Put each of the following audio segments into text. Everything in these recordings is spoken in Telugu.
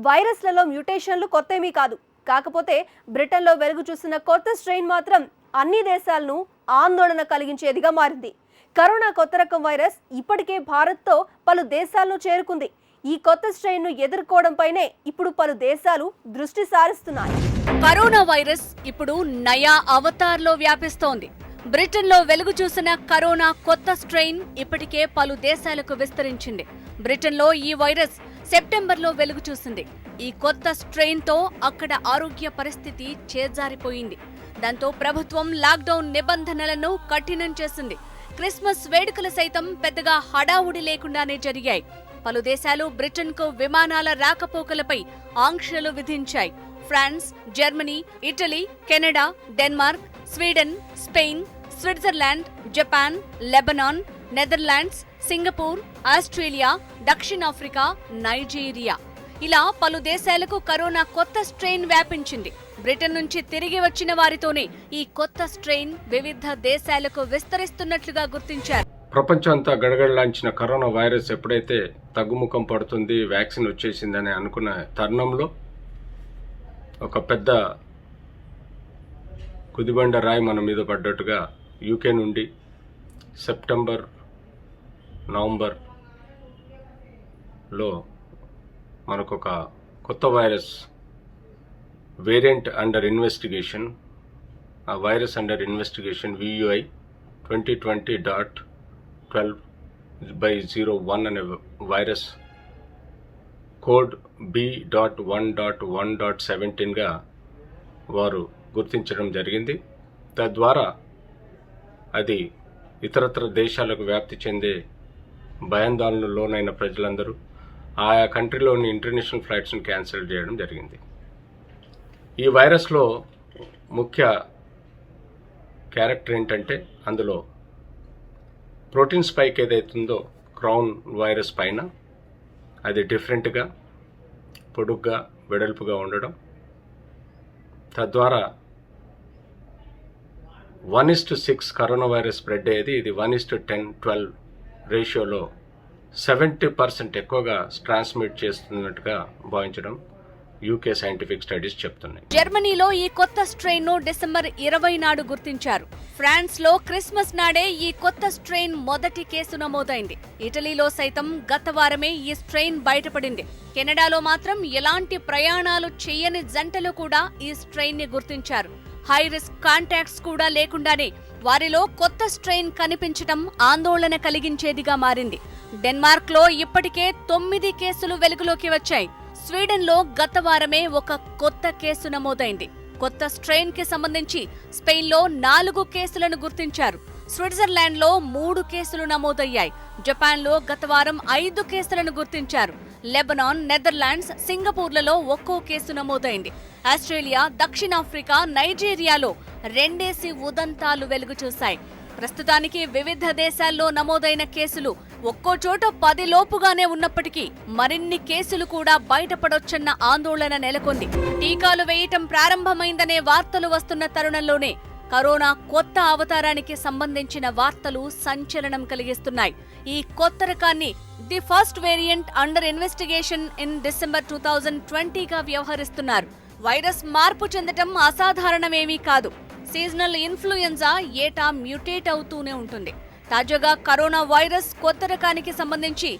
వైరస్లలో మ్యూటేషన్లు కొత్తేమీ కాదు. కాకపోతే బ్రిటన్లో వెలుగు చూసిన కొత్త స్ట్రెయిన్ మాత్రం అన్ని దేశాలను ఆందోళన కలిగించేదిగా మారింది. కరోనా కొత్త రకం వైరస్ ఇప్పటికే భారత్తో పలు దేశాలను చేరుకుంది. ఈ కొత్త స్ట్రెయిన్ను ఎదుర్కోవడంపైనే ఇప్పుడు పలు దేశాలు దృష్టి సారిస్తున్నాయి. కరోనా వైరస్ ఇప్పుడు నయా అవతార్లో వ్యాపిస్తోంది. బ్రిటన్లో వెలుగు చూసిన కరోనా కొత్త స్ట్రెయిన్ ఇప్పటికే పలు దేశాలకు విస్తరించింది. బ్రిటన్లో ఈ వైరస్ సెప్టెంబర్లో వెలుగు చూసింది. ఈ కొత్త స్ట్రెయిన్తో అక్కడ ఆరోగ్య పరిస్థితి చేజారిపోయింది. దాంతో ప్రభుత్వం లాక్డౌన్ నిబంధనలను కఠినం చేసింది. క్రిస్మస్ వేడుకలు సైతం పెద్దగా హడావుడి లేకుండానే జరిగాయి. పలు దేశాలు బ్రిటన్కు విమానాల రాకపోకలపై ఆంక్షలు విధించాయి. France, Germany, Italy, Canada, Denmark, Sweden, Spain, Switzerland, Japan, Lebanon, Netherlands, Singapore, Australia, దక్షిణాఫ్రికా, నైజీరియా ఇలా పలు దేశాలకు కరోనా కొత్త స్ట్రెయిన్ వ్యాపించింది. బ్రిటన్ నుంచి తిరిగి వచ్చిన వారితోనే ఈ కొత్త స్ట్రెయిన్ వివిధ దేశాలకు విస్తరిస్తున్నట్లుగా గుర్తించారు. ప్రపంచం అంతా గడగడలాంచిన కరోనా వైరస్ ఎప్పుడైతే తగ్గుముఖం పడుతుంది, వ్యాక్సిన్ వచ్చేసిందని అనుకున్న తరుణంలో ఒక పెద్ద కుదిబండ రాయి మన మీద పడ్డట్టుగా యూకే నుండి సెప్టెంబర్, నవంబర్లో మనకొక కొత్త వైరస్ వేరియంట్ అండర్ ఇన్వెస్టిగేషన్, ఆ వైరస్ అండర్ ఇన్వెస్టిగేషన్ VUI 2020.12/01 అనే వైరస్ కోడ్ B.1.1.17గా వారు గుర్తించడం జరిగింది. తద్వారా అది ఇతరత్ర దేశాలకు వ్యాప్తి చెందే భయాందోళనకు లోనైన ప్రజలందరూ ఆయా కంట్రీలోని ఇంటర్నేషనల్ ఫ్లైట్స్ను క్యాన్సిల్ చేయడం జరిగింది. ఈ వైరస్లో ముఖ్య క్యారెక్టర్ ఏంటంటే అందులో ప్రోటీన్ స్పైక్ ఏదైతుందో క్రౌన్ వైరస్ పైన అది డిఫరెంట్గా పొడుగ్గా వెడల్పుగా ఉండడం, తద్వారా 1:6 కరోనా వైరస్ స్ప్రెడ్ అయ్యేది. ఇది 1:10-12 రేషియోలో 70% ఎక్కువగా ట్రాన్స్మిట్ చేస్తున్నట్టుగా భావించడం యూకే సైంటిఫిక్ స్టడీస్ చెప్తున్నాయి. జర్మనీలో ఈ కొత్త స్ట్రెయిన్ ను డిసెంబర్ 20 నాడు గుర్తించారు. ఫ్రాన్స్ లో క్రిస్మస్ నాడే ఈ కొత్త స్ట్రెయిన్ మొదటి కేసు నమోదైంది. ఇటలీలో సైతం గత వారమే ఈ స్ట్రెయిన్ బయటపడింది. కెనడాలో మాత్రం ఎలాంటి ప్రయాణాలు చేయని జంటలు కూడా ఈ స్ట్రెయిన్ ని గుర్తించారు. హై రిస్క్ కాంటాక్ట్స్ కూడా లేకుండానే వారిలో కొత్త స్ట్రెయిన్ కనిపించడం ఆందోళన కలిగించేదిగా మారింది. డెన్మార్క్ లో ఇప్పటికే 9 కేసులు వెలుగులోకి వచ్చాయి. స్వీడన్ లో గత వారమే ఒక కొత్త కేసు నమోదైంది. కొత్త స్ట్రెయిన్ కి సంబంధించి స్పెయిన్ లో 4 కేసులను గుర్తించారు. స్విట్జర్లాండ్ లో 3 కేసులు నమోదయ్యాయి. జపాన్ లో గత వారం 5 కేసులను గుర్తించారు. లెబనాన్, నెదర్లాండ్స్, సింగపూర్లలో ఒక్కో కేసు నమోదైంది. ఆస్ట్రేలియా, దక్షిణాఫ్రికా, నైజీరియాలో 2 ఉదంతాలు వెలుగు చూశాయి. ప్రస్తుతానికి వివిధ దేశాల్లో నమోదైన కేసులు ఒక్కో చోట 10 లోపుగానే ఉన్నప్పటికీ మరిన్ని కేసులు కూడా బయటపడొచ్చన్న ఆందోళన నెలకొంది. టీకాలు వేయటం ప్రారంభమైందనే వార్తలు వస్తున్న తరుణంలోనే కరోనా కొత్త అవతారానికి సంబంధించిన వార్తలు సంచలనం కలిగిస్తున్నాయి. ఈ కొత్త రకాన్ని the first variant under investigation in December 2020గా వ్యవహరిస్తున్నారు. వైరస్ మార్పు చెందటం అసాధారణమేమీ కాదు. సీజనల్ ఇన్ఫ్లుయెన్జా ఏటా మ్యూటేట్ అవుతూనే ఉంటుంది. తాజాగా కరోనా వైరస్ కొత్త రకానికి సంబంధించి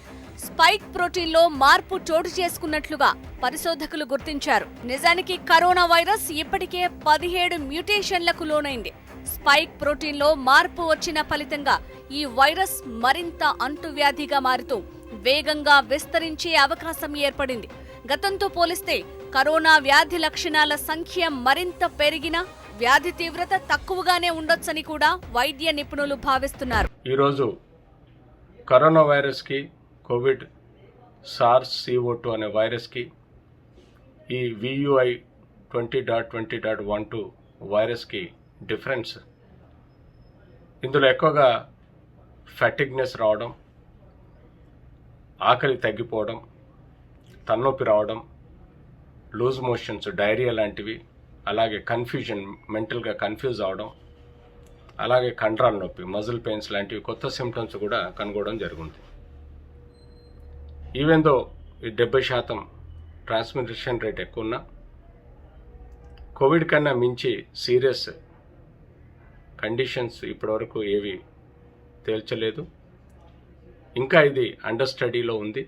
స్పైక్ ప్రోటీన్లో మార్పు చోటు చేసుకున్నట్లుగా పరిశోధకులు గుర్తించారు. నిజానికి కరోనా వైరస్ ఇప్పటికే 17 మ్యూటేషన్లకు లోనైంది. స్పైక్ ప్రోటీన్లో మార్పు వచ్చిన ఫలితంగా ఈ వైరస్ మరింత అంటువ్యాధిగా మారుతూ వేగంగా విస్తరించే అవకాశం ఏర్పడింది. గతంతో పోలిస్తే కరోనా వ్యాధి లక్షణాల సంఖ్య మరింత పెరిగినా వ్యాధి తీవ్రత తక్కువగానే ఉండొచ్చని కూడా వైద్య నిపుణులు భావిస్తున్నారు. ఈరోజు కరోనా వైరస్కి, కోవిడ్ SARS-CoV-2 అనే వైరస్కి ఈ VUI 20.20.12 వైరస్కి డిఫరెన్స్, ఇందులో ఎక్కువగా ఫాటిగ్నెస్ రావడం, ఆకలి తగ్గిపోవడం, తలనొప్పి రావడం, లూజ్ మోషన్స్, డైరియా లాంటివి, అలాగే కన్ఫ్యూజన్, మెంటల్గా కన్ఫ్యూజ్ అవడం, అలాగే కండరాల నొప్పి, మజిల్ పెయిన్స్ లాంటివి కొత్త సిమ్టమ్స్ కూడా కనుగొనడం జరుగుతుంది. ఈవెన్ దో ఈ 70% ట్రాన్స్మిషన్ రేట్ ఎక్కువ ఉన్నా కోవిడ్ కన్నా మించి సీరియస్ కండిషన్స్ ఇప్పటివరకు ఏవి తేల్చలేదు. ఇంకా ఇది అండర్ స్టడీలో ఉంది.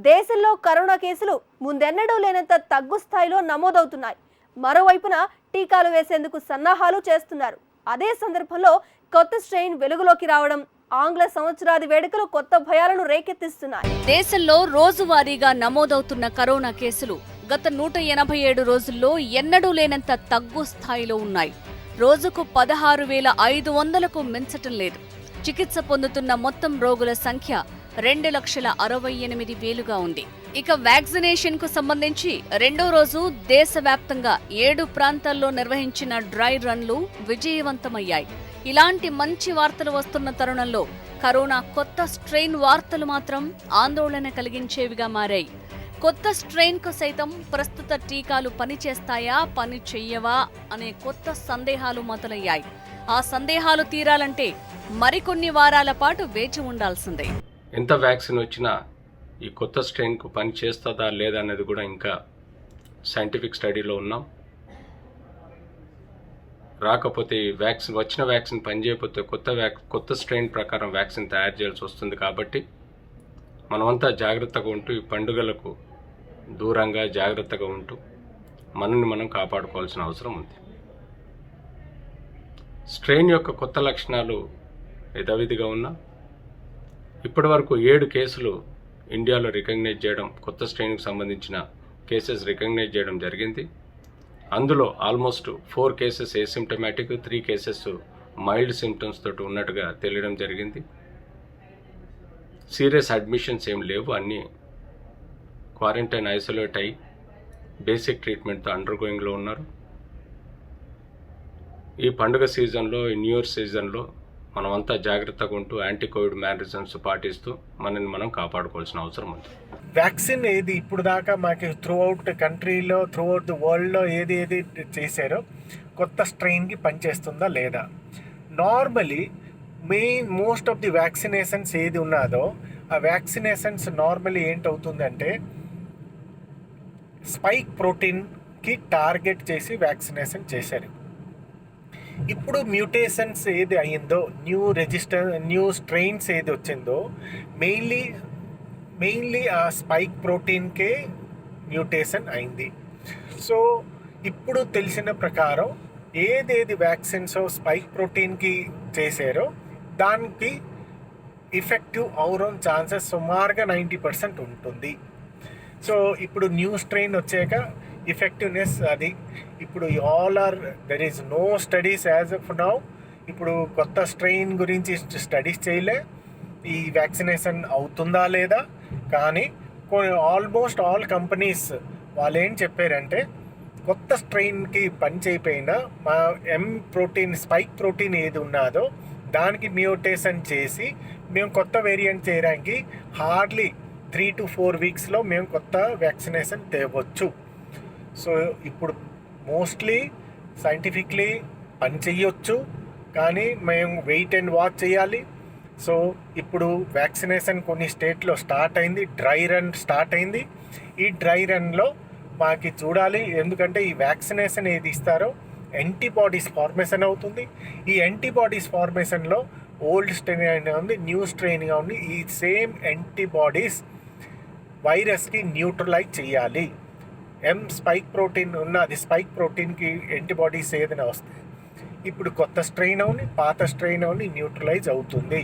దేశంలో కరోనా కేసులు ముందెన్నడూ లేనంత తగ్గు స్థాయిలో నమోదవుతున్నాయి. మరోవైపున టీకాలు వేసేందుకు సన్నాహాలు చేస్తున్నారు. అదే సందర్భంలో కొత్త స్ట్రెయిన్ వెలుగులోకి రావడం ఆంగ్ల సంవత్సరాది వేడుకలు కొత్త భయాలను రేకెత్తిస్తున్నాయి. దేశంలో రోజువారీగా నమోదవుతున్న కరోనా కేసులు గత 187 రోజుల్లో ఎన్నడూ లేనంత తగ్గు స్థాయిలో ఉన్నాయి. రోజుకు 16,500కు మించటం లేదు. చికిత్స పొందుతున్న మొత్తం రోగుల సంఖ్య 2,68,000గా ఉంది. ఇక వ్యాక్సినేషన్ కు సంబంధించి రెండో రోజు దేశవ్యాప్తంగా 7 ప్రాంతాల్లో నిర్వహించిన డ్రై రన్లు విజయవంతమయ్యాయి. ఇలాంటి మంచి వార్తలు వస్తున్న తరుణంలో కరోనా కొత్త స్ట్రెయిన్ వార్తలు మాత్రం ఆందోళన కలిగించేవిగా మారాయి. కొత్త స్ట్రెయిన్ కు సైతం ప్రస్తుత టీకాలు పనిచేస్తాయా, పని చెయ్యవా అనే కొత్త సందేహాలు మొదలయ్యాయి. ఆ సందేహాలు తీరాలంటే మరికొన్ని వారాల పాటు వేచి ఉండాల్సిందే. ఎంత వ్యాక్సిన్ వచ్చినా ఈ కొత్త స్ట్రెయిన్కు పని చేస్తుందా లేదా అనేది కూడా ఇంకా సైంటిఫిక్ స్టడీలో ఉన్నాం. రాకపోతే ఈ వచ్చిన వ్యాక్సిన్ పనిచేయకపోతే కొత్త స్ట్రెయిన్ ప్రకారం వ్యాక్సిన్ తయారు చేయాల్సి వస్తుంది. కాబట్టి మనమంతా జాగ్రత్తగా ఉంటూ ఈ పండుగలకు దూరంగా జాగ్రత్తగా ఉంటూ మనల్ని మనం కాపాడుకోవాల్సిన అవసరం ఉంది. స్ట్రెయిన్ యొక్క కొత్త లక్షణాలు యథావిధిగా ఉన్నా ఇప్పటి వరకు 7 కేసులు ఇండియాలో రికగ్నైజ్ చేయడం, కొత్త స్ట్రెయిన్కు సంబంధించిన కేసెస్ రికగ్నైజ్ చేయడం జరిగింది. అందులో almost 4 cases asymptomatic, 3 cases mild symptoms తోటి ఉన్నట్టుగా తెలియడం జరిగింది. సీరియస్ అడ్మిషన్స్ ఏం లేవు. అన్నీ క్వారంటైన్ ఐసోలేట్ అయ్యి బేసిక్ ట్రీట్మెంట్తో అండర్గోయింగ్లో ఉన్నారు. ఈ పండుగ సీజన్లో, ఈ న్యూ ఇయర్ సీజన్లో మనమంతా జాగ్రత్తగా ఉంటూ యాంటీ కోవిడ్ మేనరిజమ్స్ పాటిస్తూ మనల్ని మనం కాపాడుకోవాల్సిన అవసరం ఉంది. వ్యాక్సిన్ ఏది ఇప్పుడు దాకా మాకు త్రూ అవుట్ కంట్రీలో, త్రూ అవుట్ ది వరల్డ్లో ఏది చేశారో కొత్త స్ట్రెయిన్కి పనిచేస్తుందా లేదా? Normally most of the vaccinations ఏది ఉన్నదో ఆ వ్యాక్సినేషన్స్ నార్మలీ ఏంటవుతుందంటే స్పైక్ ప్రోటీన్కి టార్గెట్ చేసి వ్యాక్సినేషన్ చేశారు. ఇప్పుడు మ్యూటేషన్స్ ఏది అయ్యిందో, న్యూ స్ట్రెయిన్స్ ఏది వచ్చిందో మెయిన్లీ ఆ స్పైక్ ప్రోటీన్కే మ్యూటేషన్ అయింది. సో ఇప్పుడు తెలిసిన ప్రకారం ఏదేది వ్యాక్సిన్స్ స్పైక్ ప్రోటీన్కి చేశారో దానికి ఎఫెక్టివ్ అవడం ఛాన్సెస్ సుమారుగా 90% ఉంటుంది. సో ఇప్పుడు న్యూ స్ట్రెయిన్ వచ్చాక ఎఫెక్టివ్నెస్ అది ఇప్పుడు there is no studies as of now. ఇప్పుడు కొత్త స్ట్రెయిన్ గురించి స్టడీస్ చేయలే, ఈ వ్యాక్సినేషన్ అవుతుందా లేదా. కానీ ఆల్మోస్ట్ ఆల్ కంపెనీస్ వాళ్ళు ఏం చెప్పారంటే కొత్త స్ట్రెయిన్కి పని చేయకపోయినా మా స్పైక్ ప్రోటీన్ ఏది ఉన్నదో దానికి మ్యూటేషన్ చేసి మేము కొత్త వేరియంట్ చేయడానికి హార్డ్లీ 3 to 4 వీక్స్లో మేము కొత్త వ్యాక్సినేషన్ తేవచ్చు. సో ఇప్పుడు మోస్ట్లీ సైంటిఫిక్లీ పని చెయ్యొచ్చు, కానీ మేము వెయిట్ అండ్ వాచ్ చేయాలి. సో ఇప్పుడు వ్యాక్సినేషన్ కొన్ని స్టేట్లో స్టార్ట్ అయింది, డ్రై రన్ స్టార్ట్ అయింది. ఈ డ్రై రన్లో మాకు చూడాలి, ఎందుకంటే ఈ వ్యాక్సినేషన్ ఏది ఇస్తారో యాంటీబాడీస్ ఫార్మేషన్ అవుతుంది. ఈ యాంటీబాడీస్ ఫార్మేషన్లో ఓల్డ్ స్ట్రెయిన్ ఉంది, న్యూ స్ట్రెయిన్గా ఉంది. ఈ సేమ్ యాంటీబాడీస్ వైరస్కి న్యూట్రలైజ్ చేయాలి. స్పైక్ ప్రోటీన్ ఉన్నది, స్పైక్ ప్రోటీన్కి యాంటీబాడీస్ ఏదైనా వస్తాయి. ఇప్పుడు కొత్త స్ట్రెయిన్ అవుని, పాత స్ట్రెయిన్ అవుని న్యూట్రలైజ్ అవుతుంది.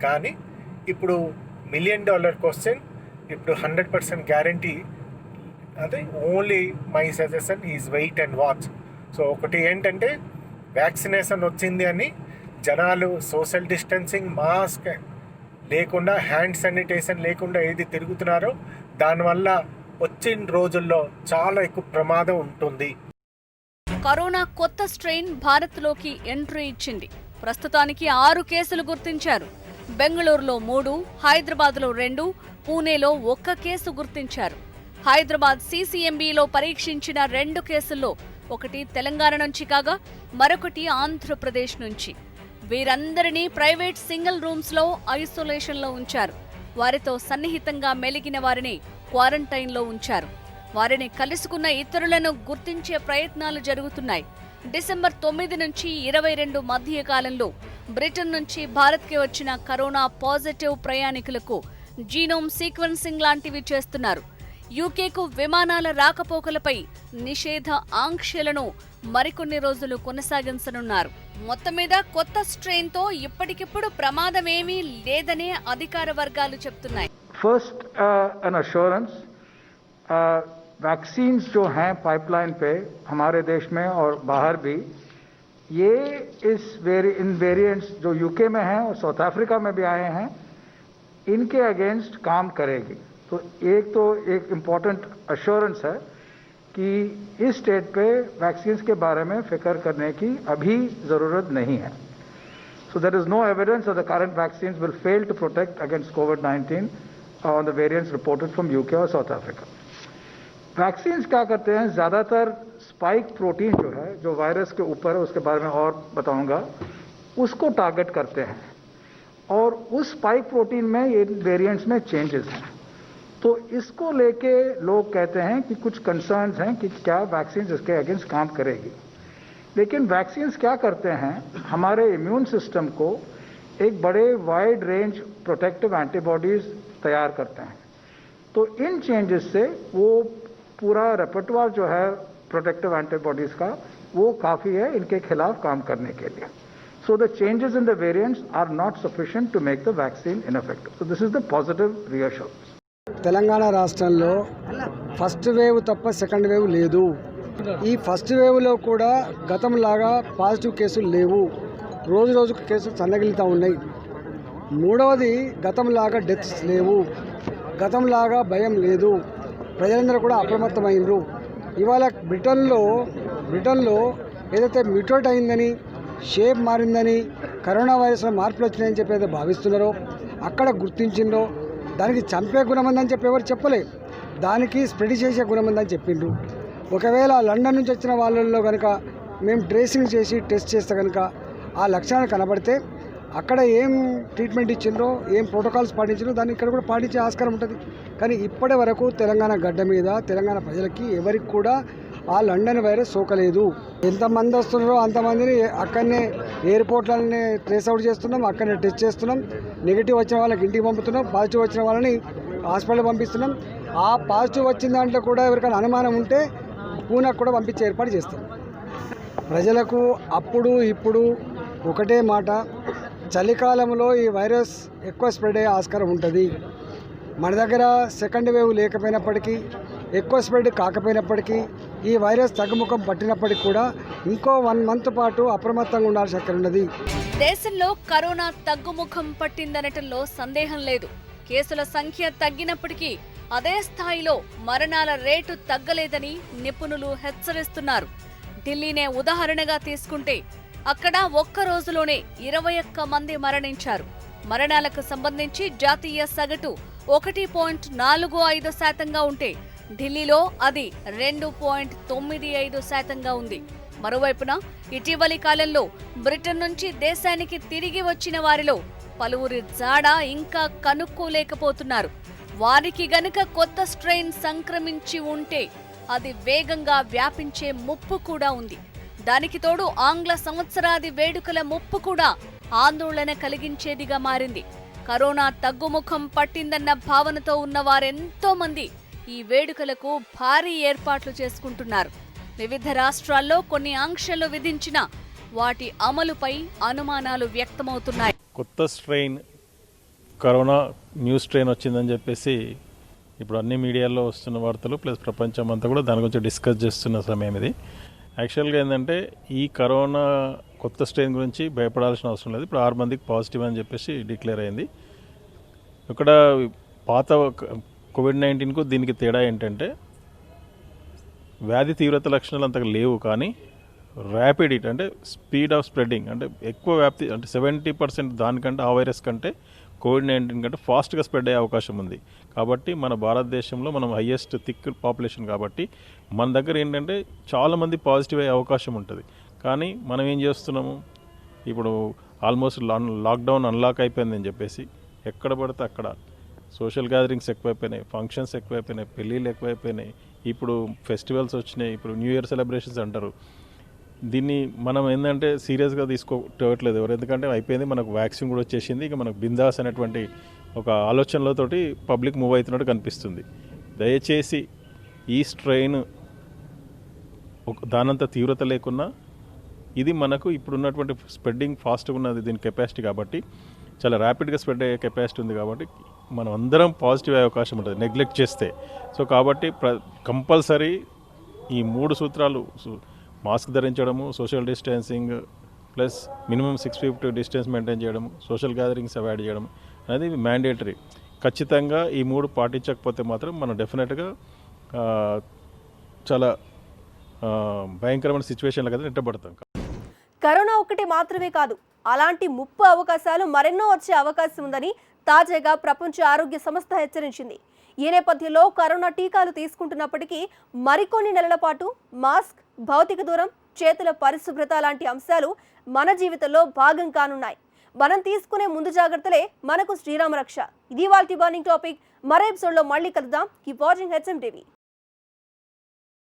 కానీ ఇప్పుడు $1 million క్వశ్చన్, ఇప్పుడు 100% గ్యారంటీ. అదే only my suggestion is wait and watch. So ఒకటి ఏంటంటే వ్యాక్సినేషన్ వచ్చింది అని జనాలు సోషల్ డిస్టెన్సింగ్, మాస్క్ లేకుండా, హ్యాండ్ శానిటైజేషన్ లేకుండా ఏది తిరుగుతున్నారో దానివల్ల వచ్చిన రోజుల్లో చాలా ఎక్కువ ప్రమాదం ఉంటుంది. కరోనా కొత్త స్ట్రెయిన్ భారత్లోకి ఎంట్రీ ఇచ్చింది. ప్రస్తుతానికి 6 కేసులు గుర్తించారు. బెంగళూరులో 3, హైదరాబాద్లో 2, పూణేలో 1 కేసు గుర్తించారు. హైదరాబాద్ CCMBలో పరీక్షించిన 2 కేసుల్లో ఒకటి తెలంగాణ నుంచి కాగా మరొకటి ఆంధ్రప్రదేశ్ నుంచి. వీరందరినీ ప్రైవేట్ సింగిల్ రూమ్స్లో ఐసోలేషన్లో ఉంచారు. వారితో సన్నిహితంగా మెలిగిన వారిని క్వారంటైన్లో ఉంచారు. వారిని కలుసుకున్న ఇతరులను గుర్తించే ప్రయత్నాలు జరుగుతున్నాయి. డిసెంబర్ 9 నుంచి 22 మధ్య కాలంలో బ్రిటన్ నుంచి భారత్కి వచ్చిన కరోనా పాజిటివ్ ప్రయాణికులకు జీనోమ్ సీక్వెన్సింగ్ లాంటివి చేస్తున్నారు. యూకేకు విమానాల రాకపోకలపై నిషేధ ఆంక్షలను మరికొన్ని రోజులు కొనసాగించనున్నారు. మొత్తం మీద కొత్త స్ట్రెయిన్తో ఇప్పటికిప్పుడు ప్రమాదమేమీ లేదనే అధికార వర్గాలు చెప్తున్నాయి. फर्स्ट एन अश्योरेंस, वैक्सीन्स जो हैं पाइपलाइन पे हमारे देश में और बाहर भी, ये इन वेरिएंट्स जो यूके में हैं और साउथ अफ्रीका में भी आए हैं, इनके अगेंस्ट काम करेगी. तो एक इम्पॉर्टेंट अश्योरेंस है कि इस स्टेट पे वैक्सीन्स के बारे में फिक्र करने की अभी ज़रूरत नहीं है. So there is no evidence that the current vaccines will fail to protect against COVID-19 on the variants reported from UK or South Africa. Vaccines क्या करते हैं, ज़्यादातर स्पाइक प्रोटीन जो है, जो वायरस के ऊपर है, उसके बारे में और बताऊंगा, उसको टारगेट करते हैं और उस स्पाइक प्रोटीन में ये वेरिएंट्स में चेंजेस हैं. तो इसको लेके लोग कहते हैं कि कुछ कंसर्न्स हैं कि क्या वैक्सीन इसके अगेंस्ट काम करेगी. लेकिन वैक्सीन्स क्या करते हैं, हमारे इम्यून सिस्टम को एक बड़े वाइड रेंज प्रोटेक्टिव एंटीबॉडीज़ तैयार करते हैं. तो इन चेंजेस से वो पूरा रेपर्टवार जो है प्रोटेक्टिव एंटीबॉडीज़ का, वो काफ़ी है इनके खिलाफ काम करने के लिए. So the changes in the variants are not sufficient to make the vaccine ineffective. So this is the positive reassurance. Telangana రాష్ట్రంలో ఫస్ట్ వేవ్ తప్ప సెకండ్ వేవ్ లేదు. ఈ ఫస్ట్ వేవ్లో కూడా గతంలాగా పాజిటివ్ కేసులు లేవు. రోజు రోజుకు కేసులు సన్నగిలుతూ ఉన్నాయి. మూడవది, గతంలాగా డెత్స్ లేవు. గతంలాగా భయం లేదు. ప్రజలందరూ కూడా అప్రమత్తమైనరు. ఇవాళ బ్రిటన్లో ఏదైతే మ్యూటేట్ అయిందని, షేప్ మారిందని, కరోనా వైరస్లో మార్పులు వచ్చినాయని చెప్పి ఏదో భావిస్తున్నారో, అక్కడ గుర్తించిండ్రో, దానికి చంపే గుణం ఉందని చెప్పి ఎవరు చెప్పలేదు. దానికి స్ప్రెడ్ చేసే గుణం ఉందని చెప్పిండ్రు. ఒకవేళ లండన్ నుంచి వచ్చిన వాళ్ళల్లో కనుక మేము ట్రేసింగ్ చేసి టెస్ట్ చేస్తే కనుక ఆ లక్షణాలు కనబడితే అక్కడ ఏం ట్రీట్మెంట్ ఇచ్చిండ్రో, ఏం ప్రోటోకాల్స్ పాటించిండ్రో దాన్ని ఇక్కడ కూడా పాటించే ఆస్కారం ఉంటుంది. కానీ ఇప్పటి వరకు తెలంగాణ గడ్డ మీద తెలంగాణ ప్రజలకి ఎవరికి కూడా ఆ లండన్ వైరస్ సోకలేదు. ఎంతమంది వస్తున్నారో అంతమందిని అక్కడనే ఎయిర్పోర్ట్లనే ట్రేస్ అవుట్ చేస్తున్నాం, అక్కడనే టెస్ట్ చేస్తున్నాం. నెగిటివ్ వచ్చిన వాళ్ళకి ఇంటికి పంపుతున్నాం, పాజిటివ్ వచ్చిన వాళ్ళని హాస్పిటల్ పంపిస్తున్నాం. ఆ పాజిటివ్ వచ్చిన దాంట్లో కూడా ఎవరికైనా అనుమానం ఉంటే పూనాకు కూడా పంపించే ఏర్పాటు చేస్తాం. ప్రజలకు అప్పుడు ఇప్పుడు ఒకటే మాట, చలికాలంలో ఈ వైరస్ ఎక్కువ స్ప్రెడ్ అయ్యే ఆస్కారం ఉంటుంది. మన దగ్గర సెకండ్ వేవ్ లేకపోయినప్పటికీ, ఎక్కువ స్ప్రెడ్ కాకపోయినప్పటికీ, ఈ వైరస్ తగ్గుముఖం పట్టినప్పటికీ కూడా ఇంకో 1 మంత్ పాటు అప్రమత్తంగా ఉండాల్సిన అక్కడ ఉన్నది. దేశంలో కరోనా తగ్గుముఖం పట్టిందనటంలో సందేహం లేదు. కేసుల సంఖ్య తగ్గినప్పటికీ అదే స్థాయిలో మరణాల రేటు తగ్గలేదని నిపుణులు హెచ్చరిస్తున్నారు. ఢిల్లీనే ఉదాహరణగా తీసుకుంటే అక్కడ ఒక్క రోజులోనే 21 మంది మరణించారు. మరణాలకు సంబంధించి జాతీయ సగటు 1.45% ఉంటే ఢిల్లీలో అది 2.95% ఉంది. మరోవైపున ఇటీవలి కాలంలో బ్రిటన్ నుంచి దేశానికి తిరిగి వచ్చిన వారిలో పలువురి జాడ ఇంకా కనుక్కోలేకపోతున్నారు. వారికి గనుక కొత్త స్ట్రెయిన్ సంక్రమించి ఉంటే అది వేగంగా వ్యాపించే ముప్పు కూడా ఉంది. దానికి తోడు ఆంగ్ల సంవత్సరాది వేడుకల ముప్పు కూడా ఆందోళన కలిగించేదిగా మారింది. కరోనా తగ్గుముఖం పట్టిందన్న భావనతో ఉన్న వారెంతో మంది ఈ వేడుకలకు భారీ ఏర్పాట్లు చేసుకుంటున్నారు. వివిధ రాష్ట్రాల్లో కొన్ని ఆంక్షలు విధించిన వాటి అమలుపై అనుమానాలు వ్యక్తమవుతున్నాయి. కొత్త స్ట్రెయిన్, కరోనా న్యూ స్ట్రెయిన్ వచ్చిందని చెప్పేసి ఇప్పుడు అన్ని మీడియాల్లో వస్తున్న వార్తలు ప్లస్ ప్రపంచం అంతా కూడా దాని గురించి డిస్కస్ చేస్తున్న సమయం ఇది. యాక్చువల్గా ఏంటంటే ఈ కరోనా కొత్త స్ట్రెయిన్ గురించి భయపడాల్సిన అవసరం లేదు. ఇప్పుడు 6 మందికి పాజిటివ్ అని చెప్పేసి డిక్లేర్ అయింది. ఇక్కడ పాత కోవిడ్-19కు దీనికి తేడా ఏంటంటే వ్యాధి తీవ్రత లక్షణాలు అంతగా లేవు, కానీ ర్యాపిడ్ అంటే స్పీడ్ ఆఫ్ స్ప్రెడింగ్ అంటే ఎక్కువ వ్యాప్తి అంటే 70% దానికంటే ఆ వైరస్ కంటే కోవిడ్-19 కంటే ఫాస్ట్గా స్ప్రెడ్ అయ్యే అవకాశం ఉంది. కాబట్టి మన భారతదేశంలో మనం హయ్యెస్ట్ థిక్ పాపులేషన్ కాబట్టి మన దగ్గర ఏంటంటే చాలామంది పాజిటివ్ అయ్యే అవకాశం ఉంటుంది. కానీ మనం ఏం చేస్తున్నాము, ఇప్పుడు ఆల్మోస్ట్ లాక్డౌన్ అన్లాక్ అయిపోయిందని చెప్పేసి ఎక్కడ పడితే అక్కడ సోషల్ గ్యాదరింగ్స్ ఎక్కువైపోయినాయి, ఫంక్షన్స్ ఎక్కువైపోయినాయి, పెళ్ళిళ్ళు ఎక్కువైపోయినాయి, ఇప్పుడు ఫెస్టివల్స్ వచ్చినాయి, ఇప్పుడు న్యూ ఇయర్ సెలబ్రేషన్స్ అంటారు. దీన్ని మనం ఏంటంటే సీరియస్గా తీసుకోవట్లేదు ఎవరు, ఎందుకంటే అయిపోయింది, మనకు వ్యాక్సిన్ కూడా వచ్చేసింది, ఇక మనకు బిందాస్ అనేటువంటి ఒక ఆలోచనలతోటి పబ్లిక్ మూవ్ అవుతున్నట్టు కనిపిస్తుంది. దయచేసి ఈ స్ట్రెయిన్ దానంత తీవ్రత లేకున్నా ఇది మనకు ఇప్పుడున్నటువంటి స్ప్రెడ్డింగ్ ఫాస్ట్గా ఉన్నది దీని కెపాసిటీ, కాబట్టి చాలా ర్యాపిడ్గా స్ప్రెడ్ అయ్యే కెపాసిటీ ఉంది, కాబట్టి మనం అందరం పాజిటివ్ అయ్యే అవకాశం ఉంటుంది నెగ్లెక్ట్ చేస్తే. సో కాబట్టి కంపల్సరీ ఈ 3 సూత్రాలు, మాస్క్ ధరించడము, social distancing plus minimum 6 feet distance maintain చేయడం, సోషల్ గ్యాదరింగ్స్ అవాయిడ్ చేయడం అనేది మ్యాండేటరీ. ఖచ్చితంగా ఈ 3 పాటించకపోతే మాత్రం మనం డెఫినెట్గా చాలా భయంకరమైన సిచ్యువేషన్ల కదా నెట్టబడతాం. కరోనా ఒక్కటి మాత్రమే కాదు, అలాంటి ముప్పు అవకాశాలు మరెన్నో వచ్చే అవకాశం ఉందని తాజాగా ప్రపంచ ఆరోగ్య సంస్థ హెచ్చరించింది. ఈ నేపథ్యంలో కరోనా టీకాలు తీసుకుంటున్నప్పటికీ మరికొన్ని నెలల పాటు మాస్క్, భౌతిక దూరం, చేతుల పరిశుభ్రత లాంటి అంశాలు మన జీవితంలో భాగం కానున్నాయి. మనం తీసుకునే ముందు జాగ్రత్తలే మనకు శ్రీరామ రక్ష. ఇది వాల్టి బర్నింగ్ టాపిక్. మరో ఎపిసోడ్లో మళ్ళీ కలుద్దాం. Keep watching HM TV.